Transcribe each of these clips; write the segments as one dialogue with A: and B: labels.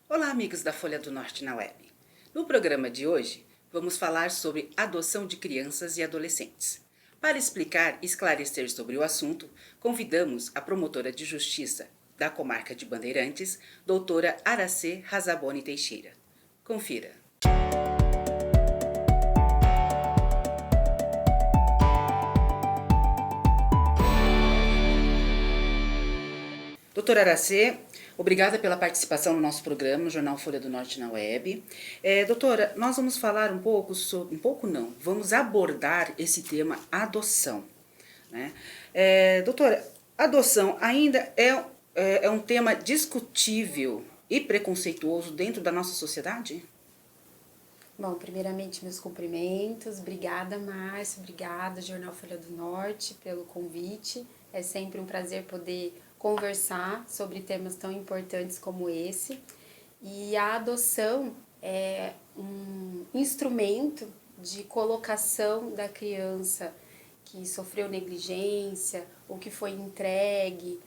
A: Olá, amigos da Folha do Norte na Web. No programa de hoje, vamos falar sobre adoção de crianças e adolescentes. Para explicar e esclarecer sobre o assunto, convidamos a promotora de justiça da comarca de Bandeirantes, doutora Aracê Razaboni Teixeira. Confira. Doutora Aracê, obrigada pela participação no nosso programa, no Jornal Folha do Norte na Web. Doutora, nós vamos falar um pouco sobre... vamos abordar esse tema adoção. Né? Doutora, adoção ainda é um tema discutível e preconceituoso dentro da nossa sociedade?
B: Bom, primeiramente meus cumprimentos, obrigada Márcia, obrigada Jornal Folha do Norte pelo convite, é sempre um prazer poder conversar sobre temas tão importantes como esse, e a adoção é um instrumento de colocação da criança que sofreu negligência ou que foi entregue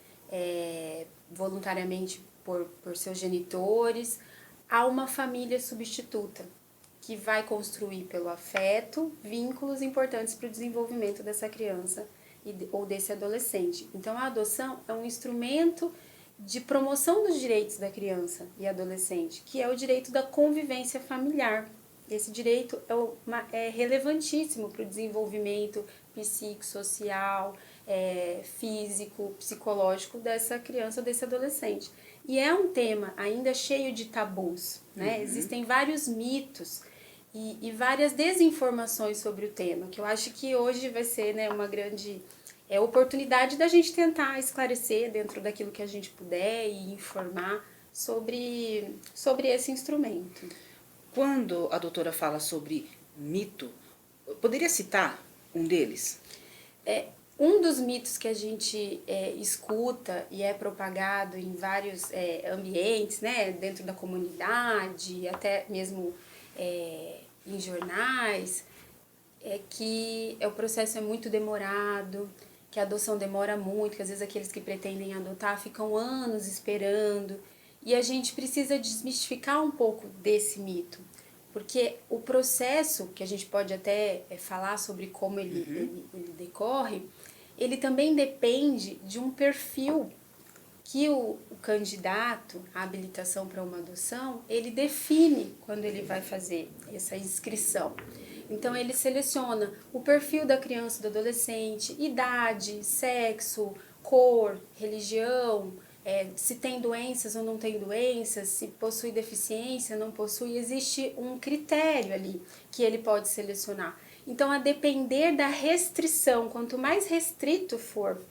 B: voluntariamente por seus genitores a uma família substituta, que vai construir pelo afeto vínculos importantes para o desenvolvimento dessa criança ou desse adolescente. Então, a adoção é um instrumento de promoção dos direitos da criança e adolescente, que é o direito da convivência familiar. Esse direito é relevantíssimo para o desenvolvimento psicossocial, físico, psicológico dessa criança ou desse adolescente. E é um tema ainda cheio de tabus, né? Existem vários mitos e várias desinformações sobre o tema, que eu acho que hoje vai ser, né, uma grande oportunidade da gente tentar esclarecer dentro daquilo que a gente puder e informar sobre esse instrumento.
A: Quando a doutora fala sobre mito, poderia citar um deles?
B: Um dos mitos que a gente escuta e é propagado em vários ambientes, né, dentro da comunidade, até mesmo em jornais, é que o processo é muito demorado, que a adoção demora muito, que às vezes aqueles que pretendem adotar ficam anos esperando, e a gente precisa desmistificar um pouco desse mito, porque o processo, que a gente pode até falar sobre como ele decorre, ele também depende de um perfil que o candidato à habilitação para uma adoção, ele define quando ele vai fazer essa inscrição. Então, ele seleciona o perfil da criança e do adolescente, idade, sexo, cor, religião, se tem doenças ou não tem doenças, se possui deficiência, não possui, existe um critério ali que ele pode selecionar. Então, a depender da restrição, quanto mais restrito for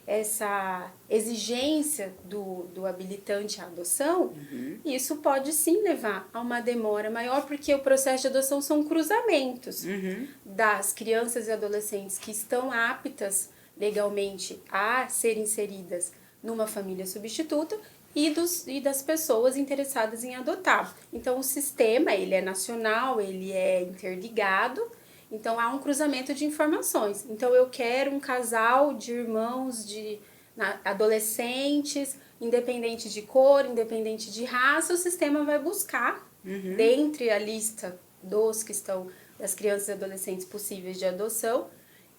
B: essa exigência do habilitante à adoção, isso pode sim levar a uma demora maior, porque o processo de adoção são cruzamentos das crianças e adolescentes que estão aptas legalmente a serem inseridas numa família substituta e das pessoas interessadas em adotar. Então, o sistema, ele é nacional, ele é interligado. Então, há um cruzamento de informações. Então, eu quero um casal de irmãos adolescentes, independente de cor, independente de raça, o sistema vai buscar, dentre a lista das crianças e adolescentes possíveis de adoção,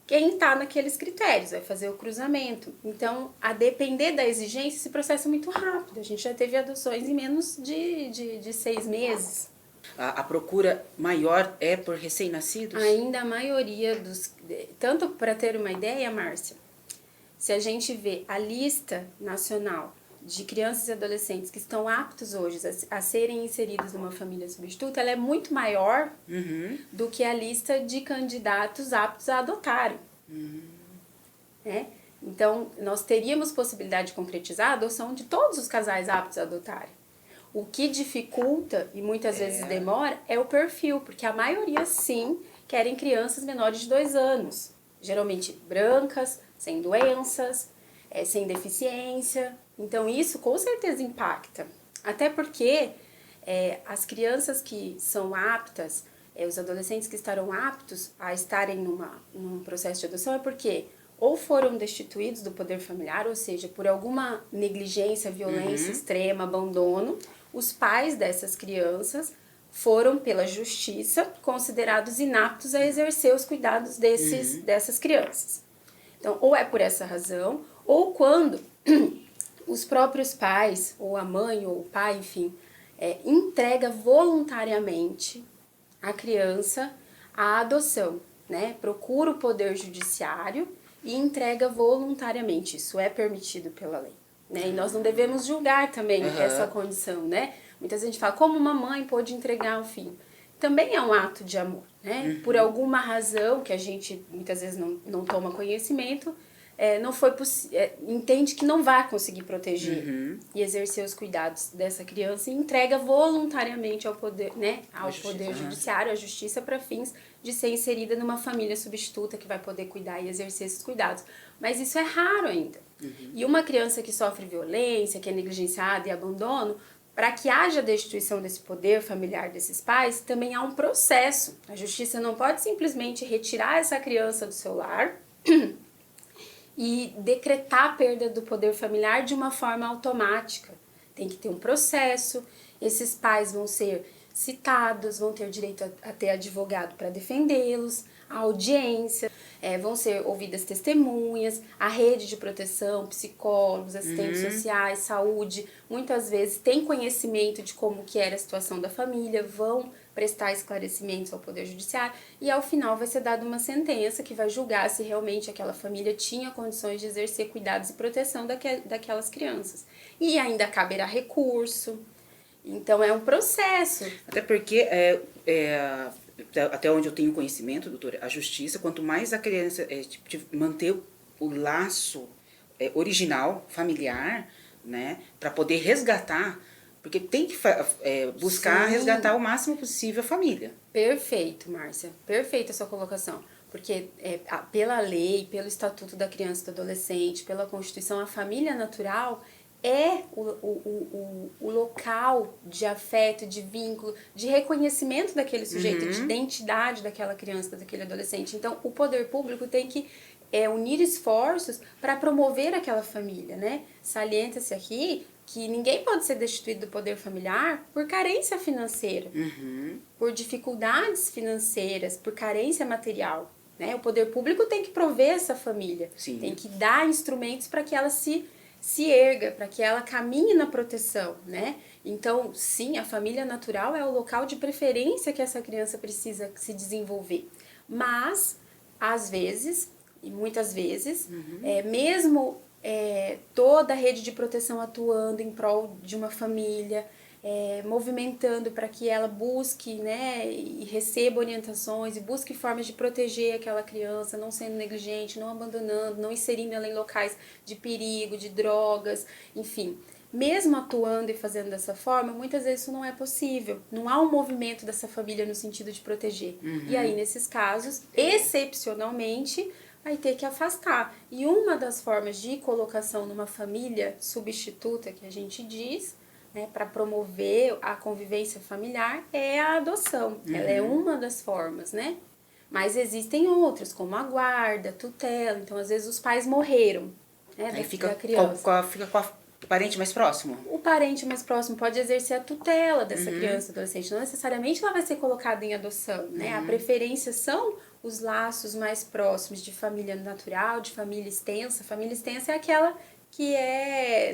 B: quem está naqueles critérios, vai fazer o cruzamento. Então, a depender da exigência, esse processo é muito rápido. A gente já teve adoções em menos de 6 meses.
A: A procura maior é por recém-nascidos?
B: Ainda a maioria tanto para ter uma ideia, Márcia, se a gente vê a lista nacional de crianças e adolescentes que estão aptos hoje a serem inseridos numa família substituta, ela é muito maior do que a lista de candidatos aptos a adotarem. Né? Então, nós teríamos possibilidade de concretizar a adoção de todos os casais aptos a adotarem. O que dificulta e muitas vezes demora é o perfil, porque a maioria sim querem crianças menores de 2 anos, geralmente brancas, sem doenças, sem deficiência. Então isso com certeza impacta, até porque as crianças que são aptas, os adolescentes que estarão aptos a estarem num processo de adoção é porque ou foram destituídos do poder familiar, ou seja, por alguma negligência, violência extrema, abandono, os pais dessas crianças foram, pela justiça, considerados inaptos a exercer os cuidados dessas crianças. Então, ou é por essa razão, ou quando os próprios pais, ou a mãe, ou o pai, enfim, entrega voluntariamente a criança à adoção, né? Procura o poder judiciário e entrega voluntariamente. Isso é permitido pela lei, né? E nós não devemos julgar também essa condição, né? Muita gente fala, como uma mãe pode entregar um filho? Também é um ato de amor, né? Por alguma razão que a gente muitas vezes não toma conhecimento, não foi entende que não vai conseguir proteger e exercer os cuidados dessa criança e entrega voluntariamente ao poder, né, ao poder judiciário, à justiça, para fins de ser inserida numa família substituta que vai poder cuidar e exercer esses cuidados. Mas isso é raro ainda. E uma criança que sofre violência, que é negligenciada e abandono, para que haja destituição desse poder familiar desses pais, também há um processo. A justiça não pode simplesmente retirar essa criança do seu lar e decretar a perda do poder familiar de uma forma automática. Tem que ter um processo, esses pais vão ser citados, vão ter direito a ter advogado para defendê-los, a audiência, vão ser ouvidas testemunhas, a rede de proteção, psicólogos, assistentes sociais, saúde, muitas vezes tem conhecimento de como que era a situação da família, vão prestar esclarecimentos ao Poder Judiciário e ao final vai ser dada uma sentença que vai julgar se realmente aquela família tinha condições de exercer cuidados e proteção daquelas crianças. E ainda caberá recurso. Então é um processo.
A: Até porque, até onde eu tenho conhecimento, doutora, a justiça, quanto mais a criança manter o laço original, familiar, né, para poder resgatar, porque tem que buscar resgatar o máximo possível a família.
B: Perfeito, Márcia. Perfeita a sua colocação. Porque pela lei, pelo Estatuto da Criança e do Adolescente, pela Constituição, a família natural é o local de afeto, de vínculo, de reconhecimento daquele sujeito, de identidade daquela criança, daquele adolescente. Então, o poder público tem que unir esforços para promover aquela família, né? Salienta-se aqui que ninguém pode ser destituído do poder familiar por carência financeira, por dificuldades financeiras, por carência material, né? O poder público tem que prover essa família, tem que dar instrumentos para que ela se erga, para que ela caminhe na proteção, né? Então, sim, a família natural é o local de preferência que essa criança precisa se desenvolver. Mas, às vezes, e muitas vezes, mesmo toda a rede de proteção atuando em prol de uma família, movimentando para que ela busque, né, e receba orientações e busque formas de proteger aquela criança, não sendo negligente, não abandonando, não inserindo ela em locais de perigo, de drogas, enfim. Mesmo atuando e fazendo dessa forma, muitas vezes isso não é possível. Não há um movimento dessa família no sentido de proteger. E aí, nesses casos, excepcionalmente, vai ter que afastar. E uma das formas de colocação numa família substituta, que a gente diz, né, para promover a convivência familiar, é a adoção. Ela é uma das formas, né? Mas existem outras, como a guarda, tutela. Então, às vezes, os pais morreram, né,
A: Aí fica
B: da criança.
A: fica com o parente mais próximo?
B: O parente mais próximo pode exercer a tutela dessa criança, adolescente. Não necessariamente ela vai ser colocada em adoção, né? A preferência são os laços mais próximos de família natural, de família extensa. Família extensa é aquela que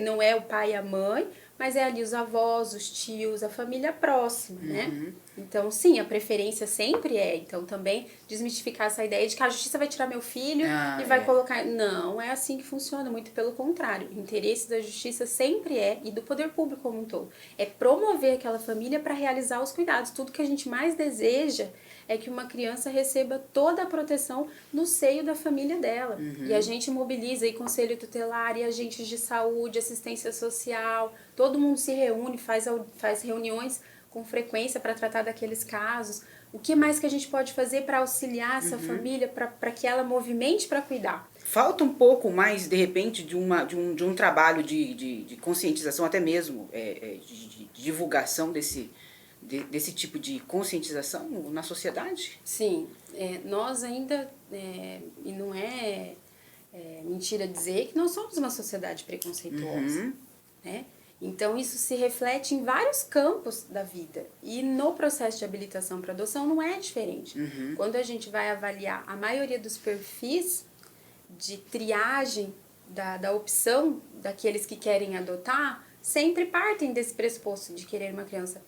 B: não é o pai e a mãe, mas é ali os avós, os tios, a família próxima, né? Então, sim, a preferência sempre é. Então, também desmistificar essa ideia de que a justiça vai tirar meu filho e vai colocar... Não é assim que funciona, muito pelo contrário. O interesse da justiça sempre e do poder público como um todo, é promover aquela família para realizar os cuidados. Tudo que a gente mais deseja é que uma criança receba toda a proteção no seio da família dela. E a gente mobiliza aí conselho tutelar e agentes de saúde, assistência social, todo mundo se reúne, faz reuniões com frequência para tratar daqueles casos. O que mais que a gente pode fazer para auxiliar essa família, para que ela movimente para cuidar?
A: Falta um pouco mais, de repente, de um trabalho de conscientização, até mesmo de divulgação desse tipo de conscientização na sociedade?
B: Sim, nós ainda, e não é mentira dizer que nós somos uma sociedade preconceituosa, né? Então, isso se reflete em vários campos da vida. E no processo de habilitação para adoção não é diferente. Quando a gente vai avaliar a maioria dos perfis de triagem da opção daqueles que querem adotar, sempre partem desse pressuposto de querer uma criança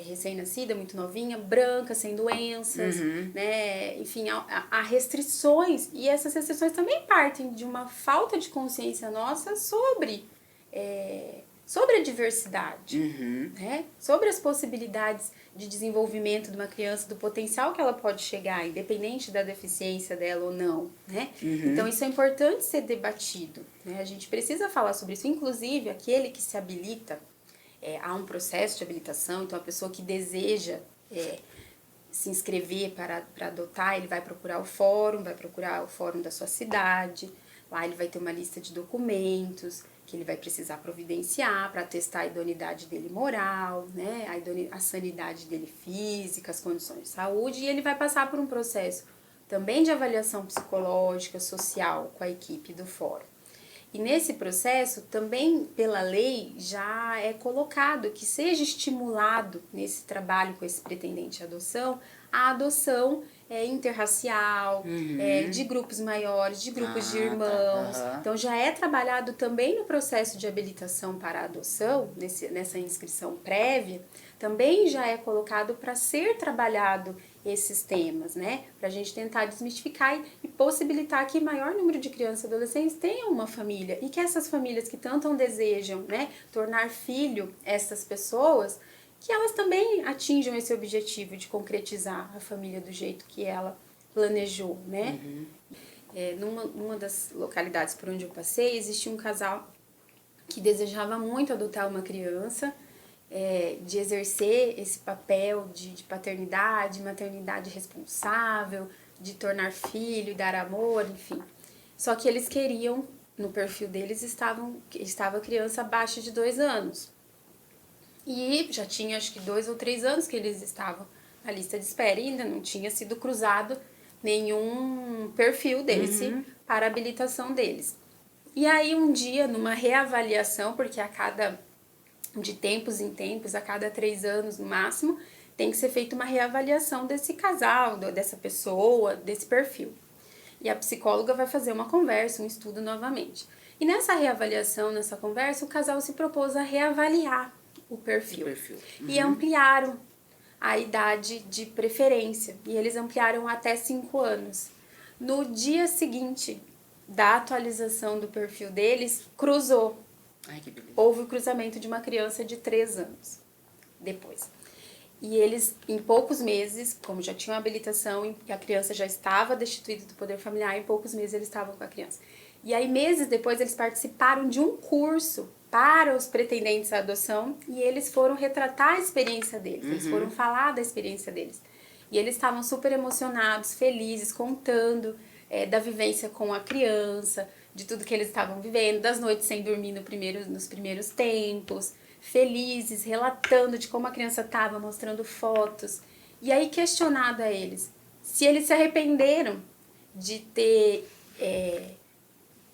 B: recém-nascida, muito novinha, branca, sem doenças, né? Enfim, há restrições, e essas restrições também partem de uma falta de consciência nossa sobre a diversidade, né? Sobre as possibilidades de desenvolvimento de uma criança, do potencial que ela pode chegar, independente da deficiência dela ou não, né? Então, isso é importante ser debatido, né? A gente precisa falar sobre isso. Inclusive, aquele que se habilita, há um processo de habilitação, então a pessoa que deseja se inscrever para adotar, ele vai procurar o fórum da sua cidade, lá ele vai ter uma lista de documentos que ele vai precisar providenciar para testar a idoneidade dele moral, né, a sanidade dele física, as condições de saúde, e ele vai passar por um processo também de avaliação psicológica, social com a equipe do fórum. E nesse processo, também pela lei, já é colocado que seja estimulado nesse trabalho com esse pretendente à adoção, a adoção interracial, de grupos maiores, de grupos de irmãos. Então, já é trabalhado também no processo de habilitação para a adoção, nessa inscrição prévia, também já é colocado para ser trabalhado esses temas, né? Para a gente tentar desmistificar e possibilitar que o maior número de crianças e adolescentes tenham uma família, e que essas famílias que tanto desejam, né, tornar filho essas pessoas, que elas também atinjam esse objetivo de concretizar a família do jeito que ela planejou, né? Numa das localidades por onde eu passei, existia um casal que desejava muito adotar uma criança, de exercer esse papel de paternidade, maternidade responsável, de tornar filho, dar amor, enfim. Só que eles queriam, no perfil deles, estava a criança abaixo de 2 anos. E já tinha acho que 2 ou 3 anos que eles estavam na lista de espera e ainda não tinha sido cruzado nenhum perfil desse para a habilitação deles. E aí um dia, numa reavaliação, porque de tempos em tempos, a cada 3 anos no máximo, tem que ser feita uma reavaliação desse casal, dessa pessoa, desse perfil. E a psicóloga vai fazer uma conversa, um estudo novamente. E nessa reavaliação, nessa conversa, o casal se propôs a reavaliar o perfil. E ampliaram a idade de preferência. E eles ampliaram até 5 anos. No dia seguinte da atualização do perfil deles, cruzou.
A: Ai, que beleza.
B: Houve o cruzamento de uma criança de 3 anos depois. E eles, em poucos meses, como já tinham habilitação e a criança já estava destituída do poder familiar, em poucos meses eles estavam com a criança. E aí, meses depois, eles participaram de um curso para os pretendentes à adoção e eles foram retratar a experiência deles, eles foram falar da experiência deles. E eles estavam super emocionados, felizes, contando da vivência com a criança, de tudo que eles estavam vivendo, das noites sem dormir nos primeiros tempos, felizes, relatando de como a criança estava, mostrando fotos. E aí, questionado a eles se eles se arrependeram de ter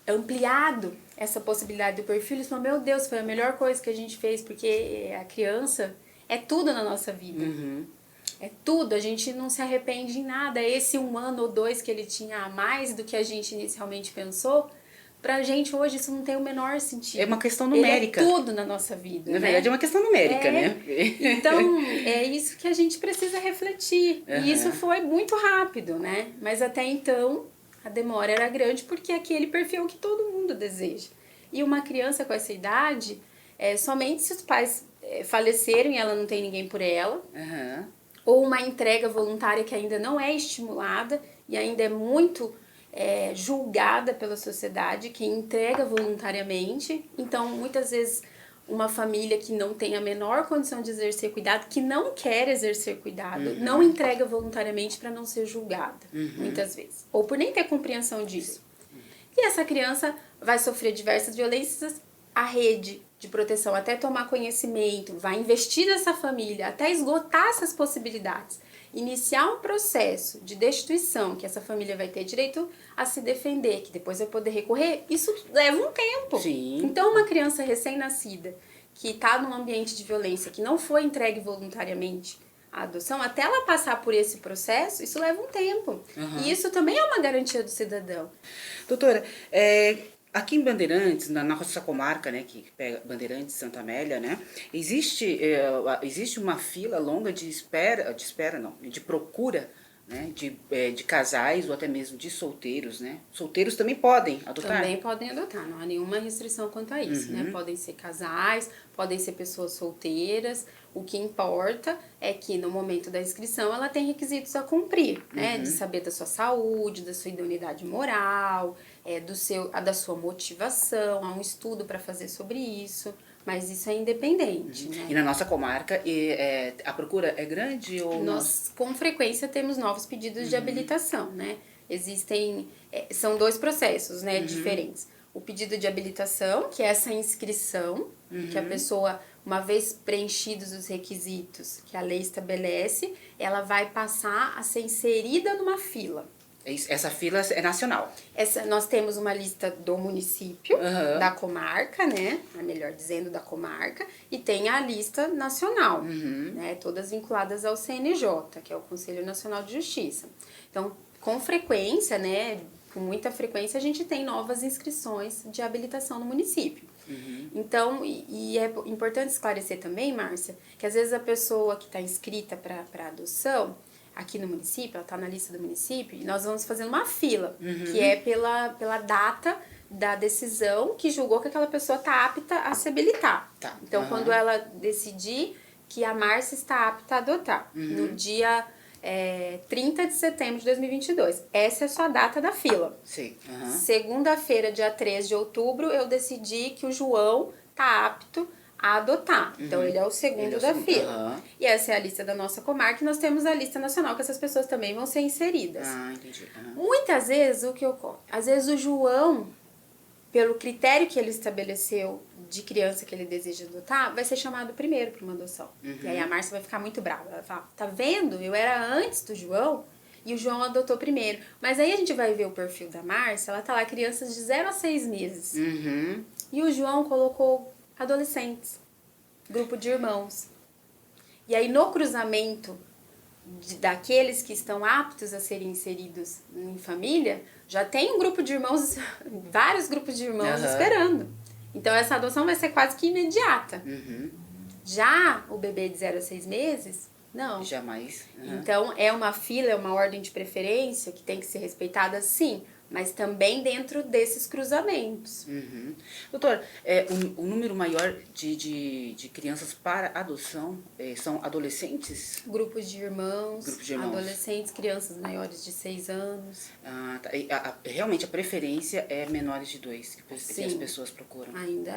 B: ampliado essa possibilidade do perfil, eles falaram, meu Deus, foi a melhor coisa que a gente fez, porque a criança é tudo na nossa vida. É tudo, a gente não se arrepende em nada. Esse 1 ano ou 2 que ele tinha a mais do que a gente inicialmente pensou, pra gente hoje isso não tem o menor sentido.
A: É uma questão numérica.
B: Ele é tudo na nossa vida.
A: Na verdade é uma questão numérica, né?
B: Então, é isso que a gente precisa refletir. E isso foi muito rápido, né? Mas até então, a demora era grande porque é aquele perfil que todo mundo deseja. E uma criança com essa idade, somente se os pais faleceram e ela não tem ninguém por ela, ou uma entrega voluntária que ainda não é estimulada e ainda é muito julgada pela sociedade, que entrega voluntariamente. Então, muitas vezes, uma família que não tem a menor condição de exercer cuidado, que não quer exercer cuidado, não entrega voluntariamente para não ser julgada, muitas vezes. Ou por nem ter compreensão disso. E essa criança vai sofrer diversas violências. A rede de proteção, até tomar conhecimento, vai investir nessa família, até esgotar essas possibilidades. Iniciar um processo de destituição, que essa família vai ter direito a se defender, que depois vai poder recorrer, isso leva um tempo.
A: Sim.
B: Então, uma criança recém-nascida, que está num ambiente de violência, que não foi entregue voluntariamente à adoção, até ela passar por esse processo, isso leva um tempo. E isso também é uma garantia do cidadão.
A: Doutora, aqui em Bandeirantes, na nossa comarca, né, que pega Bandeirantes, Santa Amélia, né, existe uma fila longa de de procura, né, de casais ou até mesmo de solteiros, né? Solteiros também podem adotar?
B: Também podem adotar, não há nenhuma restrição quanto a isso, né? Podem ser casais, podem ser pessoas solteiras. O que importa é que no momento da inscrição ela tem requisitos a cumprir, né? De saber da sua saúde, da sua idoneidade moral, da sua motivação, há um estudo para fazer sobre isso. Mas isso é independente, né?
A: E na nossa comarca, a procura é grande ou
B: Nós, com frequência, temos novos pedidos de habilitação, né? São dois processos, né, diferentes. O pedido de habilitação, que é essa inscrição, que a pessoa, uma vez preenchidos os requisitos que a lei estabelece, ela vai passar a ser inserida numa fila.
A: Essa fila é nacional?
B: Nós temos uma lista do município, da comarca, né? Melhor dizendo, da comarca, e tem a lista nacional, né? Todas vinculadas ao CNJ, que é o Conselho Nacional de Justiça. Então, com frequência, né? Com muita frequência, a gente tem novas inscrições de habilitação no município. Então, e é importante esclarecer também, Márcia, que às vezes a pessoa que está inscrita para adoção, aqui no município, ela está na lista do município, e nós vamos fazendo uma fila, que é pela data da decisão que julgou que aquela pessoa está apta a se habilitar.
A: Tá.
B: Então, quando ela decidir que a Márcia está apta a adotar, no dia 30 de setembro de 2022. Essa é a sua data da fila.
A: Sim.
B: Segunda-feira, dia 3 de outubro, eu decidi que o João está apto a adotar. Então, ele é o segundo da fila. E essa é a lista da nossa comarca. E nós temos a lista nacional, que essas pessoas também vão ser inseridas.
A: Ah, entendi.
B: Muitas vezes, o que ocorre? Às vezes, o João, pelo critério que ele estabeleceu de criança que ele deseja adotar, vai ser chamado primeiro para uma adoção. E aí, a Márcia vai ficar muito brava. Ela vai falar, tá vendo? Eu era antes do João e o João adotou primeiro. Mas aí, a gente vai ver o perfil da Márcia. Ela tá lá, crianças de 0 a 6 meses. E o João colocou adolescentes, grupo de irmãos. E aí, no cruzamento daqueles que estão aptos a serem inseridos em família, já tem um grupo de irmãos, vários grupos de irmãos esperando. Então, essa adoção vai ser quase que imediata. Já o bebê de 0 a 6 meses, não.
A: Jamais.
B: Então, é uma fila, é uma ordem de preferência que tem que ser respeitada, sim, mas também dentro desses cruzamentos.
A: Doutora, o número maior de crianças para adoção são adolescentes?
B: Grupos de irmãos,
A: irmãos.
B: Adolescentes, crianças maiores de 6 anos.
A: Ah, tá. Realmente a preferência é menores de 2 que as pessoas procuram.
B: Ainda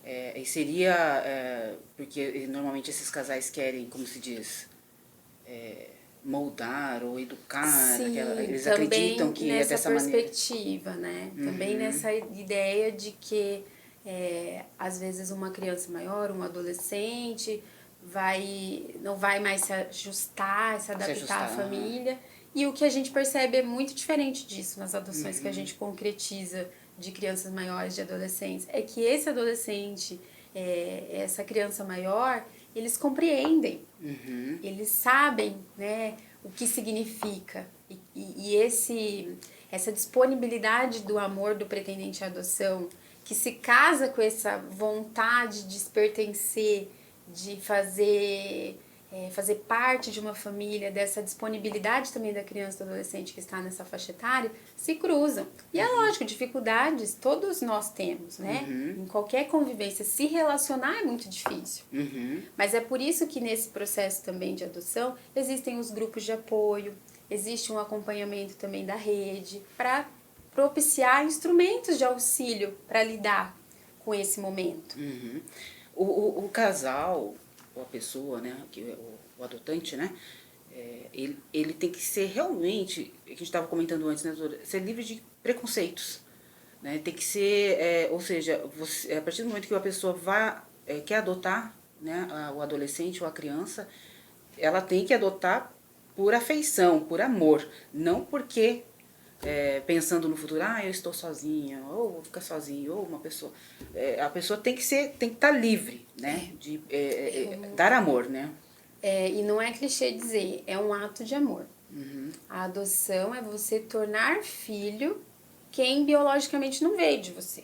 B: é.
A: E seria, porque normalmente esses casais querem, como se diz, moldar ou educar, eles acreditam que é dessa maneira.
B: Nessa perspectiva, né? Também nessa ideia de que às vezes uma criança maior, um adolescente não vai mais se ajustar, se adaptar à família. E o que a gente percebe é muito diferente disso nas adoções que a gente concretiza de crianças maiores, de adolescentes, é que esse adolescente, essa criança maior, eles compreendem, eles sabem, né, o que significa. E essa disponibilidade do amor do pretendente à adoção, que se casa com essa vontade de se pertencer, de fazer parte de uma família, dessa disponibilidade também da criança e do adolescente que está nessa faixa etária, se cruzam. E é lógico, dificuldades todos nós temos, né? Em qualquer convivência, se relacionar é muito difícil. Mas é por isso que nesse processo também de adoção, existem os grupos de apoio, existe um acompanhamento também da rede, para propiciar instrumentos de auxílio para lidar com esse momento.
A: O casal, ou a pessoa, né, o adotante, né, ele tem que ser realmente, que a gente estava comentando antes, né, doutora, ser livre de preconceitos, né, tem que ser, ou seja, a partir do momento que a pessoa quer adotar, né, o adolescente ou a criança, ela tem que adotar por afeição, por amor, não porque pensando no futuro, eu estou sozinha, ou vou ficar sozinho, ou uma pessoa... a pessoa tem que estar livre, né? De dar amor, né?
B: E não é clichê dizer, é um ato de amor. A adoção é você tornar filho quem biologicamente não veio de você.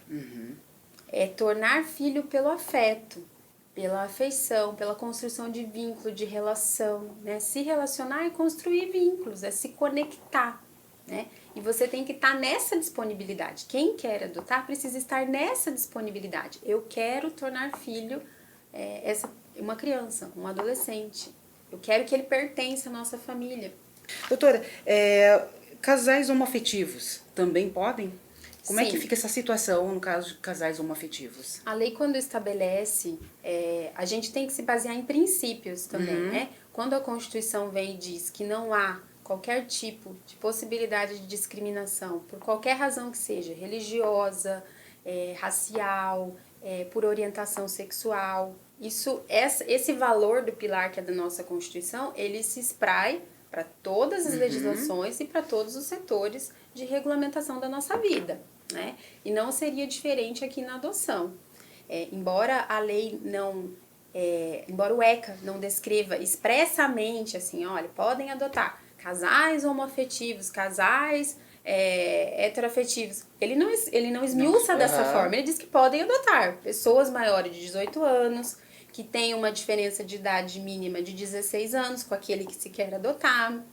B: É tornar filho pelo afeto, pela afeição, pela construção de vínculo, de relação, né? Se relacionar é construir vínculos, é se conectar, né? E você tem que estar nessa disponibilidade. Quem quer adotar precisa estar nessa disponibilidade. Eu quero tornar filho uma criança, um adolescente. Eu quero que ele pertença à nossa família.
A: Doutora, casais homoafetivos também podem? Como é que fica essa situação no caso de casais homoafetivos?
B: A lei, quando estabelece, a gente tem que se basear em princípios também, né? Quando a Constituição vem e diz que não há qualquer tipo de possibilidade de discriminação, por qualquer razão que seja, religiosa, racial, por orientação sexual, esse valor do pilar que é da nossa Constituição, ele se espraia para todas as legislações e para todos os setores de regulamentação da nossa vida, né? E não seria diferente aqui na adoção. Embora a lei embora o ECA não descreva expressamente assim, olha, podem adotar casais homoafetivos, casais heteroafetivos. Ele não esmiuça dessa forma, ele diz que podem adotar pessoas maiores de 18 anos, que tem uma diferença de idade mínima de 16 anos com aquele que se quer adotar,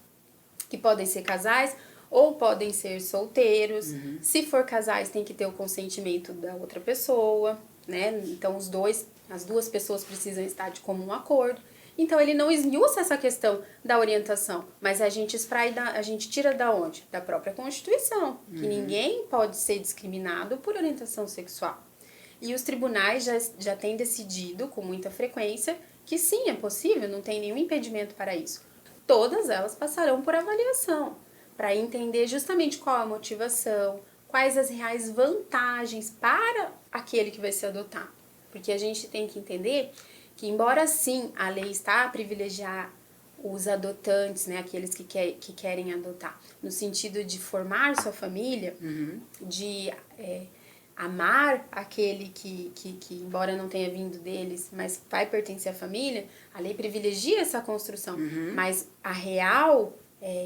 B: que podem ser casais ou podem ser solteiros. Se for casais, tem que ter o consentimento da outra pessoa, né? Então as duas pessoas precisam estar de comum acordo. Então ele não esmiuça essa questão da orientação, mas a gente tira da onde? Da própria Constituição, que ninguém pode ser discriminado por orientação sexual. E os tribunais já têm decidido com muita frequência que sim, é possível, não tem nenhum impedimento para isso. Todas elas passarão por avaliação, para entender justamente qual a motivação, quais as reais vantagens para aquele que vai se adotar. Porque a gente tem que entender que, embora sim a lei está a privilegiar os adotantes, né, aqueles que querem adotar, no sentido de formar sua família, de amar aquele que embora não tenha vindo deles, mas vai pertencer à família, a lei privilegia essa construção. Mas a real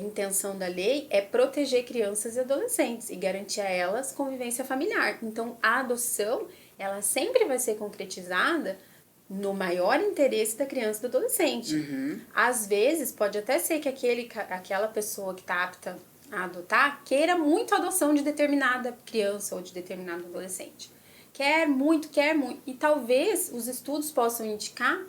B: intenção da lei é proteger crianças e adolescentes e garantir a elas convivência familiar. Então, a adoção, ela sempre vai ser concretizada no maior interesse da criança e do adolescente. Às vezes, pode até ser que aquela pessoa que está apta a adotar queira muito a adoção de determinada criança ou de determinado adolescente. Quer muito. E talvez os estudos possam indicar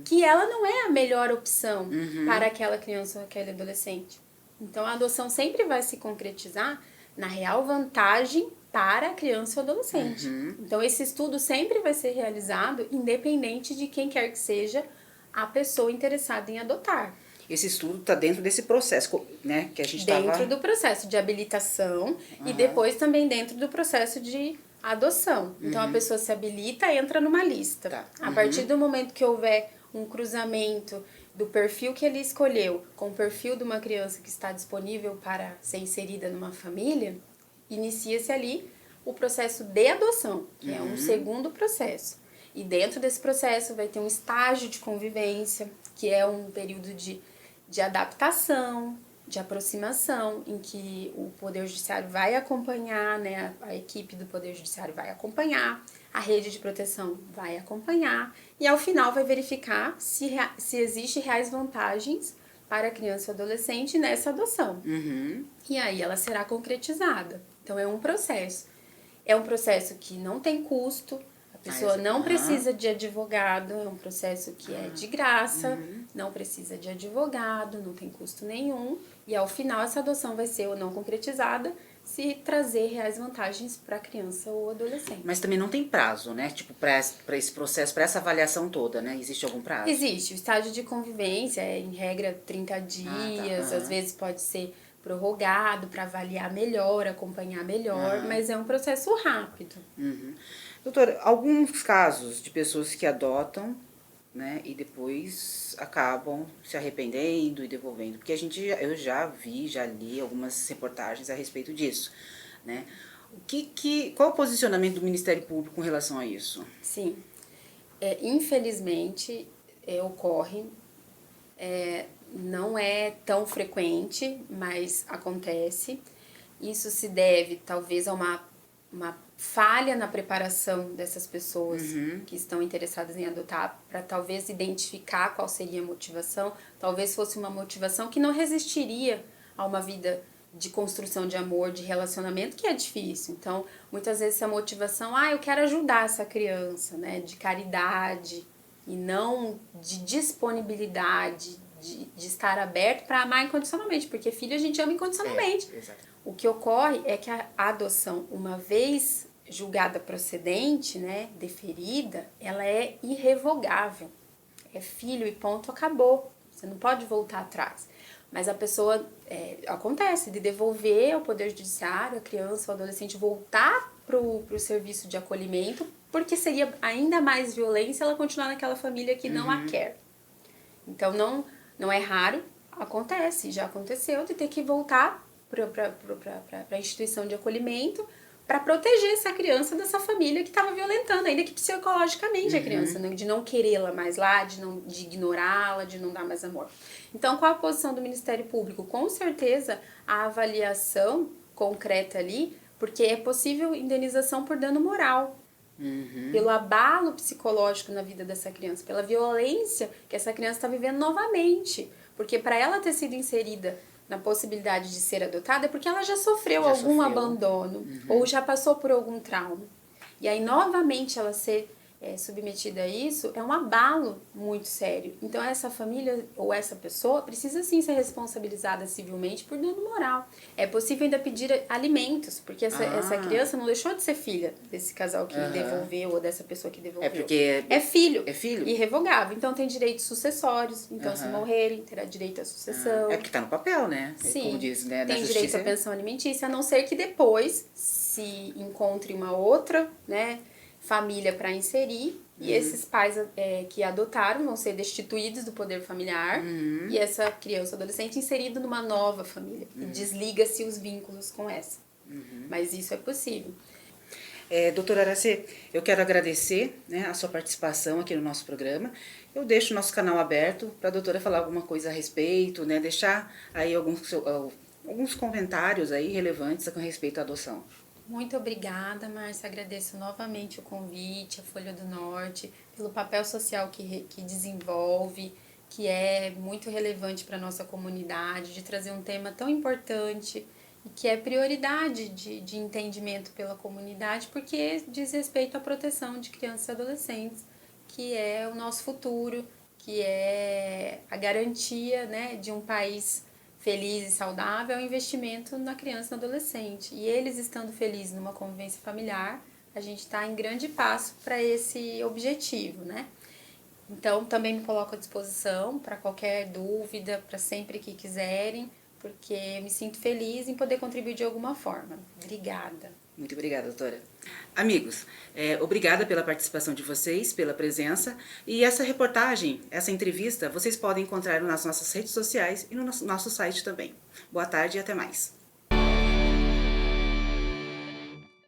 B: que ela não é a melhor opção para aquela criança ou aquele adolescente. Então, a adoção sempre vai se concretizar na real vantagem para a criança ou adolescente. Então, esse estudo sempre vai ser realizado independente de quem quer que seja a pessoa interessada em adotar.
A: Esse estudo está dentro desse processo, né, que a gente estava...
B: Dentro do processo de habilitação e depois também dentro do processo de adoção. Então, a pessoa se habilita, entra numa lista. A partir do momento que houver um cruzamento do perfil que ele escolheu com o perfil de uma criança que está disponível para ser inserida numa família, inicia-se ali o processo de adoção, que é um segundo processo. E dentro desse processo vai ter um estágio de convivência, que é um período de adaptação, de aproximação, em que o Poder Judiciário vai acompanhar, né, a equipe do Poder Judiciário vai acompanhar, a rede de proteção vai acompanhar, e ao final vai verificar se existem reais vantagens para a criança ou adolescente nessa adoção. E aí ela será concretizada. Então é um processo. É um processo que não tem custo, a pessoa não precisa de advogado, é um processo que é de graça, não precisa de advogado, não tem custo nenhum. E ao final essa adoção vai ser ou não concretizada se trazer reais vantagens para a criança ou adolescente.
A: Mas também não tem prazo, né? Tipo, para esse processo, para essa avaliação toda, né? Existe algum prazo?
B: Existe. O estágio de convivência é, em regra, 30 dias, às vezes pode ser prorrogado para avaliar melhor, acompanhar melhor, mas é um processo rápido.
A: Doutora, alguns casos de pessoas que adotam né? E depois acabam se arrependendo e devolvendo. Porque eu já vi, já li algumas reportagens a respeito disso, né? Qual o posicionamento do Ministério Público com relação a isso?
B: Sim, infelizmente ocorre, não é tão frequente, mas acontece. Isso se deve talvez a uma falha na preparação dessas pessoas que estão interessadas em adotar, para talvez identificar qual seria a motivação. Talvez fosse uma motivação que não resistiria a uma vida de construção de amor, de relacionamento, que é difícil. Então, muitas vezes a motivação, eu quero ajudar essa criança, né, de caridade e não de disponibilidade, de estar aberto para amar incondicionalmente, porque filho a gente ama incondicionalmente. O que ocorre é que a adoção, uma vez julgada procedente, né, deferida, ela é irrevogável. É filho e ponto, acabou. Você não pode voltar atrás. Mas a pessoa, acontece de devolver ao Poder Judiciário a criança ou adolescente, voltar pro serviço de acolhimento, porque seria ainda mais violência ela continuar naquela família que não a quer. Então, não é raro, acontece, já aconteceu, de ter que voltar para a instituição de acolhimento para proteger essa criança dessa família que estava violentando, ainda que psicologicamente a criança, né? De não querê-la mais lá, de ignorá-la, de não dar mais amor. Então, qual a posição do Ministério Público? Com certeza, a avaliação concreta ali, porque é possível indenização por dano moral, pelo abalo psicológico na vida dessa criança, pela violência que essa criança está vivendo novamente. Porque para ela ter sido inserida na possibilidade de ser adotada é porque ela já sofreu algum abandono ou já passou por algum trauma. E aí, novamente, ela ser submetida a isso é um abalo muito sério. Então, essa família ou essa pessoa precisa sim ser responsabilizada civilmente por dano moral. É possível ainda pedir alimentos, porque essa criança não deixou de ser filha desse casal que devolveu ou dessa pessoa que devolveu.
A: É porque
B: é filho.
A: É filho?
B: Irrevogável. Então, tem direitos sucessórios. Então, se morrerem, terá direito à sucessão.
A: É porque tá no papel, né?
B: Sim.
A: Como diz, né?
B: Tem direito à pensão alimentícia, a não ser que depois se encontre uma outra, né, família para inserir, e esses pais que adotaram vão ser destituídos do poder familiar, e essa criança ou adolescente inserida numa nova família, e desliga-se os vínculos com essa. Mas isso é possível.
A: Doutora Aracê, eu quero agradecer, né, a sua participação aqui no nosso programa. Eu deixo o nosso canal aberto para a doutora falar alguma coisa a respeito, né, deixar aí alguns comentários aí relevantes com respeito à adoção.
B: Muito obrigada, Márcia. Agradeço novamente o convite, a Folha do Norte, pelo papel social que desenvolve, que é muito relevante para a nossa comunidade, de trazer um tema tão importante e que é prioridade de entendimento pela comunidade, porque diz respeito à proteção de crianças e adolescentes, que é o nosso futuro, que é a garantia, né, de um país feliz e saudável, é o investimento na criança e no adolescente. E eles estando felizes numa convivência familiar, a gente está em grande passo para esse objetivo, né? Então, também me coloco à disposição para qualquer dúvida, para sempre que quiserem, porque me sinto feliz em poder contribuir de alguma forma. Obrigada.
A: Muito obrigada, doutora. Amigos, obrigada pela participação de vocês, pela presença. E essa reportagem, essa entrevista, vocês podem encontrar nas nossas redes sociais e no nosso site também. Boa tarde e até mais.